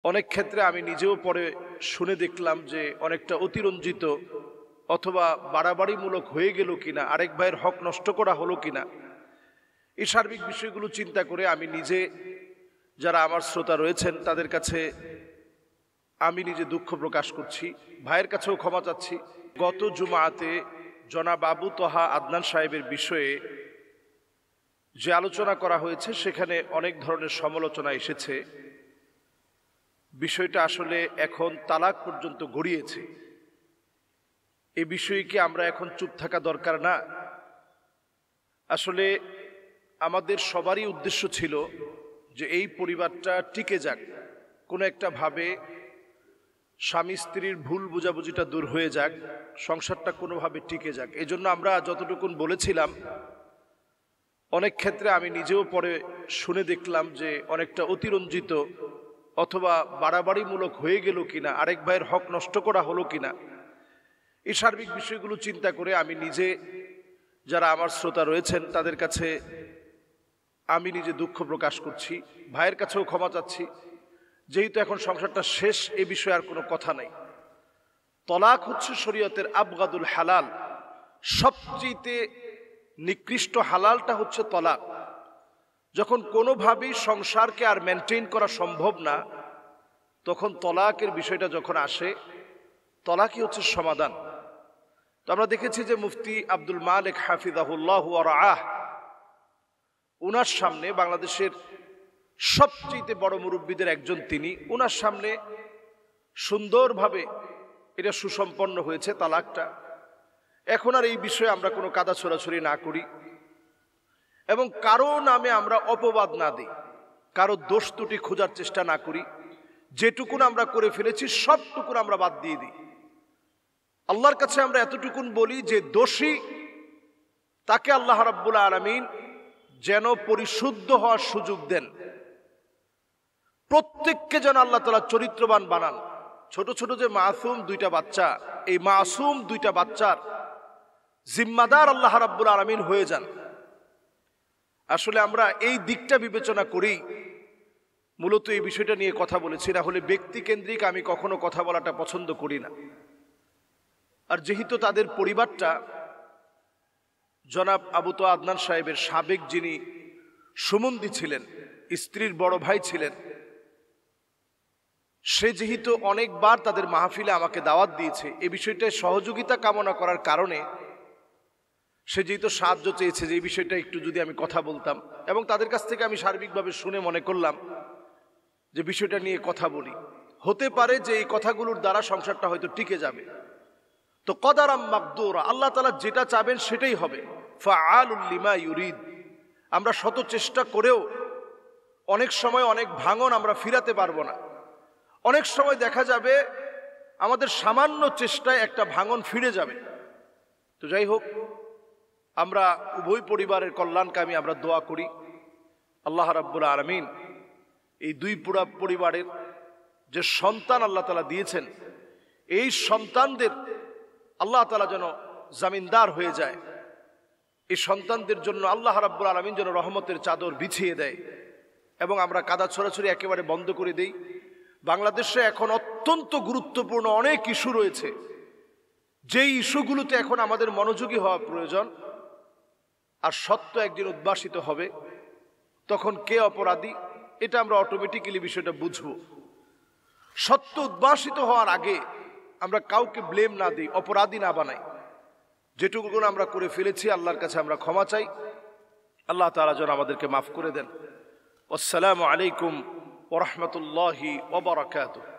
অনেক ক্ষেত্রে আমি নিজেও পরে শুনে দেখলাম যে অনেকটা অতিরঞ্জিত অথবা বাড়াবাড়িমূলক হয়ে গেল কিনা, আরেক ভাইয়ের হক নষ্ট করা হলো কিনা, এই সার্বিক বিষয়গুলো চিন্তা করে আমি নিজে, যারা আমার শ্রোতা রয়েছেন তাদের কাছে আমি নিজে দুঃখ প্রকাশ করছি, ভাইয়ের কাছেও ক্ষমা চাচ্ছি। গত জুমাতে জনাব আবু তহা আদনান সাহেবের বিষয়ে যে আলোচনা করা হয়েছে সেখানে অনেক ধরনের সমালোচনা এসেছে। বিষয়টা আসলে এখন তালাক পর্যন্ত গড়িয়েছে। এই বিষয়ে কি আমরা এখন চুপ থাকা দরকার না? আসলে আমাদের সবারই উদ্দেশ্য ছিল যে এই পরিবারটা টিকে যাক, কোনো একটা ভাবে স্বামী স্ত্রীর ভুল বোঝাবুঝিটা দূর হয়ে যাক, সংসারটা কোনোভাবে টিকে যাক। এই জন্য আমরা যতটুকুন বলেছিলাম, অনেক ক্ষেত্রে আমি নিজেও পরে শুনে দেখলাম যে অনেকটা অতিরঞ্জিত অথবা বাড়াবাড়িমূলক হয়ে গেল কিনা, আরেক ভাইয়ের হক নষ্ট করা হলো কিনা, এই সার্বিক বিষয়গুলো চিন্তা করে আমি নিজে, যারা আমার শ্রোতা রয়েছেন তাদের কাছে আমি নিজে দুঃখ প্রকাশ করছি, ভাইয়ের কাছেও ক্ষমা চাচ্ছি। যেহেতু এখন সংসারটা শেষ, এ বিষয়ে আর কোনো কথা নাই। তলাক হচ্ছে শরীয়তের আবগাদুল হালাল, সবচেয়ে নিকৃষ্ট হালালটা হচ্ছে তলাক। যখন কোনোভাবেই সংসারকে আর মেনটেন করা সম্ভব না, তখন তলাকের বিষয়টা যখন আসে, তলাকই হচ্ছে সমাধান। তো আমরা দেখেছি যে মুফতি আব্দুল মালিক হাফিজাহুল্লাহ ওয়া রাআহ, উনার সামনে, বাংলাদেশের সবচেয়ে বড় মুরব্বীদের একজন তিনি, উনার সামনে সুন্দরভাবে এটা সুসম্পন্ন হয়েছে তালাকটা। এখন আর এই বিষয়ে আমরা কোনো কাদা ছোড়াছড়ি না করি এবং কারো নামে আমরা অপবাদ না দিই, কারো দোষ ত্রুটি খোঁজার চেষ্টা না করি। যেটুকুন আমরা করে ফেলেছি সবটুকুন আমরা বাদ দিয়ে দিই। আল্লাহর কাছে আমরা এতটুকুন বলি যে দোষী তাকে আল্লাহ রাব্বুল আলামিন যেন পরিশুদ্ধ হওয়ার সুযোগ দেন, প্রত্যেককে যেন আল্লাহ তাআলা চরিত্রবান বানান। ছোট ছোট যে মাসুম দুইটা বাচ্চা, এই মাসুম দুইটা বাচ্চার জিম্মাদার আল্লাহ রাব্বুল আলামিন হয়ে যান। আসলে আমরা এই দিকটা বিবেচনা করি মূলত এই বিষয়টা নিয়ে কথা বলেছি, না হলে ব্যক্তি কেন্দ্রিক আমি কখনো কথা বলাটা পছন্দ করি না। আর যেহেতু তাদের পরিবারটা জনাব আবু তহা আদনান সাহেবের সাবেক যিনি সুমন্দি ছিলেন, স্ত্রীর বড় ভাই ছিলেন, সে যেহেতু অনেকবার তাদের মাহফিলে আমাকে দাওয়াত দিয়েছে, এই বিষয়টায় সহযোগিতা কামনা করার কারণে সে যেহেতু সাহায্য চেয়েছে যে এই বিষয়টা একটু যদি আমি কথা বলতাম, এবং তাদের কাছ থেকে আমি সার্বিকভাবে শুনে মনে করলাম যে বিষয়টা নিয়ে কথা বলি। হতে পারে যে এই কথাগুলোর দ্বারা সংসারটা হয়তো টিকে যাবে। তো কদারাম মাকদুরা, আল্লাহ তাআলা যেটা চাবেন সেটাই হবে। ফাআলুল লিমা ইউরিদ। আমরা শত চেষ্টা করেও অনেক সময় অনেক ভাঙন আমরা ফিরাতে পারবো না। অনেক সময় দেখা যাবে আমাদের সামান্য চেষ্টায় একটা ভাঙন ফিরে যাবে। তো যাই হোক, আমরা উভয় পরিবারের কল্যাণকামী আমরা দোয়া করি। আল্লাহ রাব্বুল আলামিন এই দুই পুরা পরিবারের যে সন্তান আল্লাহ তাআলা দিয়েছেন, এই সন্তানদের আল্লাহ তাআলা যেন জামিনদার হয়ে যায়। এই সন্তানদের জন্য আল্লাহ রাব্বুল আলামিন যেন রহমতের চাদর বিছিয়ে দেয় এবং আমরা কাদা ছড়াছড়ি একেবারে বন্ধ করে দেই। বাংলাদেশে এখন অত্যন্ত গুরুত্বপূর্ণ অনেক ইস্যু রয়েছে, যেই ইস্যুগুলোতে এখন আমাদের মনোযোগী হওয়া প্রয়োজন। আর সত্য একদিন উদ্ভাসিত হবে, তখন কে অপরাধী এটা আমরা অটোমেটিক্যালি বিষয়টা বুঝবো। সত্য উদ্ভাসিত হওয়ার আগে আমরা কাউকে ব্লেম না দিই, অপরাধী না বানাই। যেটুকু আমরা করে ফেলেছি আল্লাহর কাছে আমরা ক্ষমা চাই। আল্লাহ তাআলা যেন আমাদেরকে মাফ করে দেন। আসসালামু আলাইকুম ওয়া রাহমাতুল্লাহি ওয়া বারাকাতুহু।